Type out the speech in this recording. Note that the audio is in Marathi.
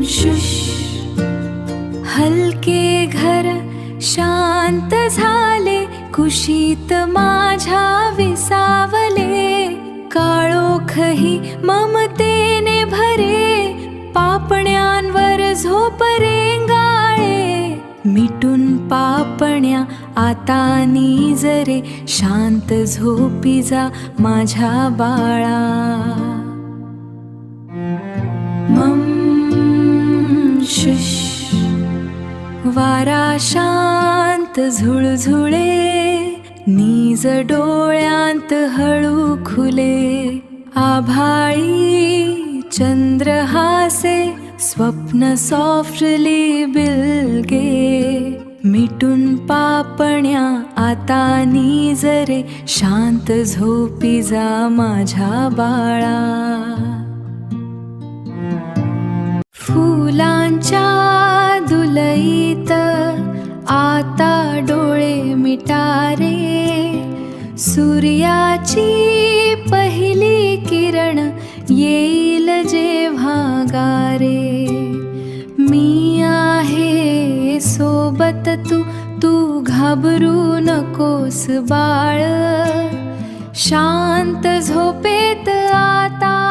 शुश हलके घर शांत झाले, कुशीत माझ्या विसावले. काळोखही ममतेने भरे, पापण्यांवर झोप रेंगाळे. मिटून पापण्या आता निजरे, शांत झोपी जा माझ्या बाळा. शुश वारा शांत झुळझुळे, नीज डोळ्यांत हळू खुले. आभाळी चंद्र हासे, स्वप्न सॉफ्टली बिलगे. मिटून पापण्या आता निजरे, शांत झोपी जा माझ्या बाळा. फुलांच्या दुलईत आता डोळे मिटारे, सूर्याची पहिली किरण येईल जेव्हा गारे. मी आहे सोबत, तू घाबरू नकोस बाळ. शांत झोपेत आता